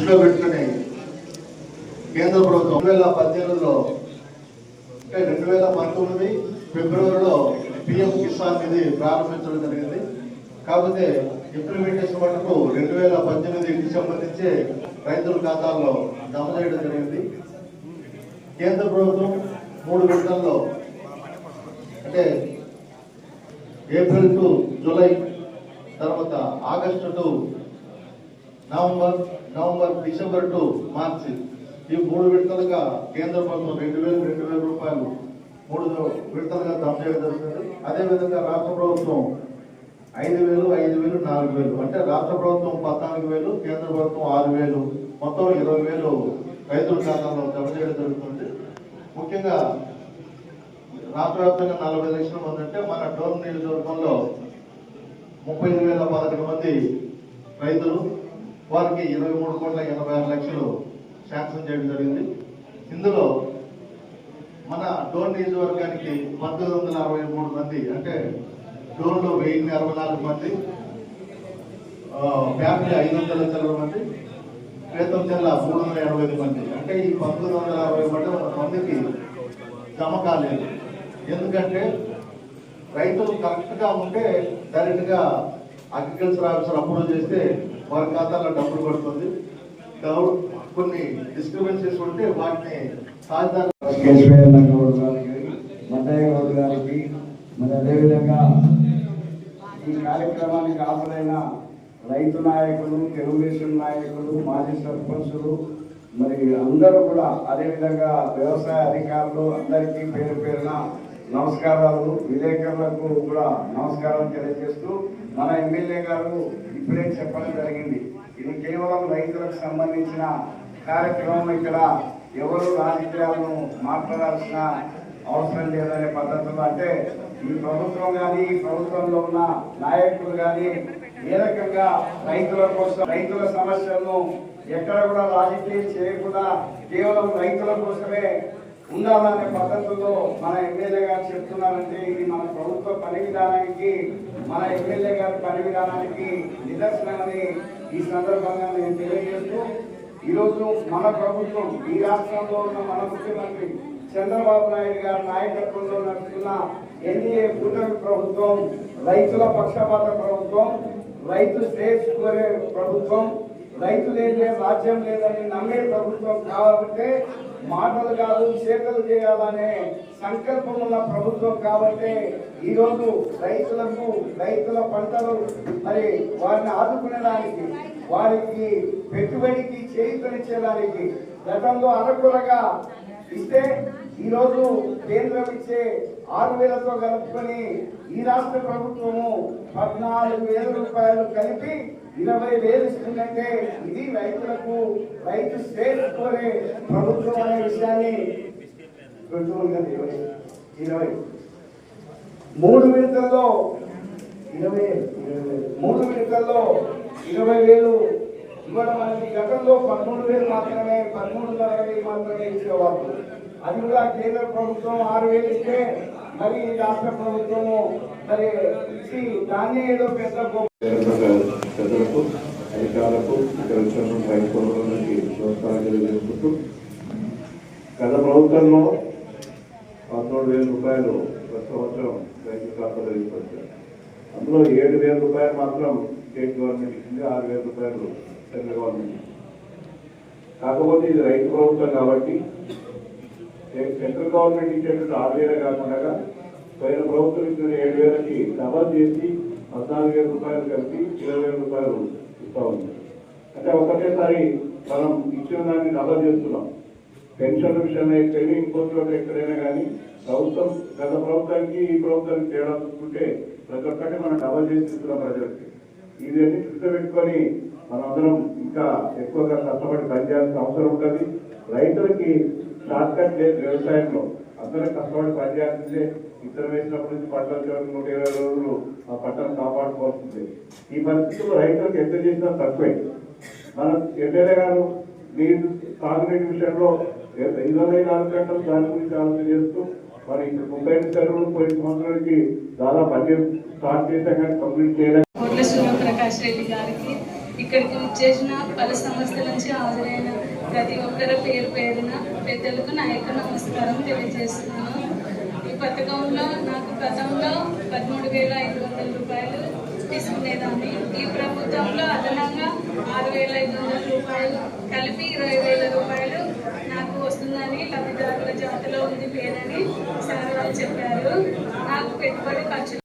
దృష్టిలో పెట్టుకుని కేంద్ర ప్రభుత్వం 2018లో అంటే 2019 ఫిబ్రవరిలో పిఎం కిసాన్ నిధి ప్రారంభించడం జరిగింది. కాకపోతే ఇంప్లిమెంటేషన్ మటుకు 2018 డిసెంబర్ నుంచే రైతుల ఖాతాల్లో జమ చేయడం జరిగింది. కేంద్ర ప్రభుత్వం 3 విడతల్లో అంటే ఏప్రిల్ టు జూలై, తర్వాత August to November, December to మార్చి ఈ 3 విడతలుగా కేంద్ర ప్రభుత్వం 2,000 రూపాయలు 3 విడతలుగా జమ చేయడం జరుగుతుంది. అదేవిధంగా రాష్ట్ర ప్రభుత్వం 5,000, 5,000, 4,000 అంటే రాష్ట్ర ప్రభుత్వం 14,000, కేంద్ర ప్రభుత్వం 6,000, మొత్తం 20,000 రైతుల ఖాతాలో జమ చేయడం జరుగుతుంది. ముఖ్యంగా రాష్ట్ర వ్యాప్తంగా 40 లక్షల మంది అంటే మన డోన్ నియోజకవర్గంలో 35,011 మంది రైతులు, వారికి 23,86,00,000 శాంక్షన్ చేయడం జరిగింది. ఇందులో మన డోన్ నియోజకవర్గానికి 1,963 మంది అంటే డోన్లో 1,064 మంది, ఫ్యామిలీ 500 మంది, క్రితం జిల్లా 385 మంది అంటే ఈ 1,960 మందికి జమ కాలేదు. ఎందుకంటే రైతులు కరెక్ట్గా ఉంటే డైరెక్ట్గా అగ్రికల్చర్ ఆఫీసర్ అప్రూవ్ చేస్తే వారి ఖాతాలో డబ్బులు పడుతుంది. కొన్ని డిస్టర్బెన్సెస్ ఉంటే వాటిని మద్దయ్య గారికి మరి అదేవిధంగా ఈ కార్యక్రమానికి హాజరైన రైతు నాయకులు, తెలుగుదేశం నాయకులు, మాజీ సర్పంచులు మరి అందరూ కూడా, అదేవిధంగా వ్యవసాయ అధికారులు అందరికీ పేరు పేరున నమస్కారాలు. విలేకరులకు కూడా నమస్కారం తెలియజేస్తూ మన ఎమ్మెల్యే గారు ఇప్పుడే చెప్పడం జరిగింది, ఇది కేవలం రైతులకు సంబంధించిన కార్యక్రమం, ఇక్కడ ఎవరు రాజకీయాలను మాట్లాడాల్సిన అవసరం లేదనే పద్ధతులు. అంటే ఈ ప్రభుత్వం కానీ ఈ ప్రభుత్వంలో ఉన్న నాయకులు కానీ ఏ రకంగా రైతుల కోసం, రైతుల సమస్యలను ఎక్కడ కూడా రాజకీయం చేయకుండా కేవలం రైతుల కోసమే ఉండాలనే పద్ధతుల్లో మన ఎమ్మెల్యే గారు చెప్తున్నారంటే ఇది మన ప్రభుత్వ పని విధానానికి, మన ఎమ్మెల్యే గారి పని విధానానికి నిదర్శనమని ఈ సందర్భంగా నేను తెలియజేస్తూ, ఈరోజు మన ప్రభుత్వం, ఈ రాష్ట్రంలో ఉన్న మన ముఖ్యమంత్రి చంద్రబాబు నాయుడు గారి నాయకత్వంలో నడుస్తున్న ఎన్డీఏ కూటమి ప్రభుత్వం రైతుల పక్షపాత ప్రభుత్వం, రైతు శ్రేయస్సు కోరే ప్రభుత్వం, రైతు లేదే రాజ్యం లేదని నమ్మే ప్రభుత్వం కాబట్టి, మాటలు కాదు చేతలు చేయాలనే సంకల్పం ఉన్న ప్రభుత్వం కాబట్టి ఈరోజు రైతులకు, రైతుల పంటలు మరి వారిని ఆదుకునేదానికి, వారికి పెట్టుబడికి చేయూతనిచ్చేదానికి గతంలో అనుకూలంగా ఇస్తే ఈరోజు కేంద్రం ఇచ్చే 6,000తో కలుపుకొని ఈ రాష్ట్ర ప్రభుత్వము 14,000 రూపాయలు కలిపి 20,000 ఇస్తుందంటే ఇది రైతులకు, రైతు శ్రేయస్సు కోరే ప్రభుత్వం అనే విషయాన్ని 3 విడతల్లో 20,000 ఇవ్వడం అనేది గతంలో 13,000 మాత్రమే, 13,500 మాత్రమే ఇచ్చేవాళ్ళు. అది కూడా కేంద్ర ప్రభుత్వం 6,000 ఇస్తే మరి రాష్ట్ర ప్రభుత్వము మరి ఇచ్చి దాన్ని ఏదో పెద్ద ప్రజలకు, అధికారులకు, ఇక్కడ వచ్చిన రైతులకి నమస్కారం తెలియజేసుకుంటూ, గత ప్రభుత్వంలో 13,000 రూపాయలు ప్రతి సంవత్సరం రైతు ఖాతాలో తీసుకొచ్చారు. అందులో 7,000 రూపాయలు మాత్రం స్టేట్ గవర్నమెంట్ ఇచ్చింది, 6,000 రూపాయలు సెంట్రల్ గవర్నమెంట్. కాకపోతే ఇది రైతు ప్రభుత్వం కాబట్టి సెంట్రల్ గవర్నమెంట్ ఇచ్చేటువంటి 6,000 కాకుండా పోయిన ప్రభుత్వం ఇచ్చిన 7,000కి డబల్ చేసి 14,000 రూపాయలు కలిపి 20,000 రూపాయలు ఇస్తా ఉంది. అంటే ఒకటేసారి మనం ఇచ్చిన దాన్ని డబల్ చేస్తున్నాం. పెన్షన్ విషయంలో ఎక్కడైనా, ఇంకో చోట ఎక్కడైనా కానీ ప్రభుత్వం, గత ప్రభుత్వానికి ఈ ప్రభుత్వానికి తేడా చూసుకుంటే ప్రతి ఒక్కటి మనం డబల్ చేసి ఇస్తున్నాం ప్రజలకి. ఇవన్నీ దృష్టి పెట్టుకొని మనందరం ఇంకా ఎక్కువగా కష్టపడి పనిచేయాల్సిన అవసరం ఉంటుంది. రైతులకి షార్ట్ కట్ లేదు వ్యవసాయంలో, అందరం కష్టపడి పనిచేయాల్సిందే. ఇతర వేసినప్పటి నుంచి పంటలు 120 రోజులు ఆ పంటను కాపాడుకోవాల్సిందే. ఈ పరిస్థితుల్లో రైతులకు ఎంత చేసినా తక్కువే. మన ఎమ్మెల్యే గారు నీరు సాగునీటి విషయంలో 24 గంటలు దాని గురించి ఆలోచన చేస్తూ మరి 35 చెరువులు పోయిన సంవత్సరానికి దాదాపు 10 స్టార్ట్ చేశాం కానీ కంప్లీట్ చేయలేదు. సూర్యప్రకాష్ రెడ్డి గారికి ఇక్కడికి విచ్చేసిన పలు సంస్థల నుంచి హాజరైన ప్రతి ఒక్కరి పేరు పేరున పెద్దలకు నా యొక్క నమస్కారం తెలియజేస్తున్నాను. ఈ పథకంలో నాకు గతంలో 13,500 రూపాయలు తీసుకునేదాన్ని. ఈ ప్రభుత్వంలో అదనంగా 6,500 రూపాయలు కలిపి 20,000 రూపాయలు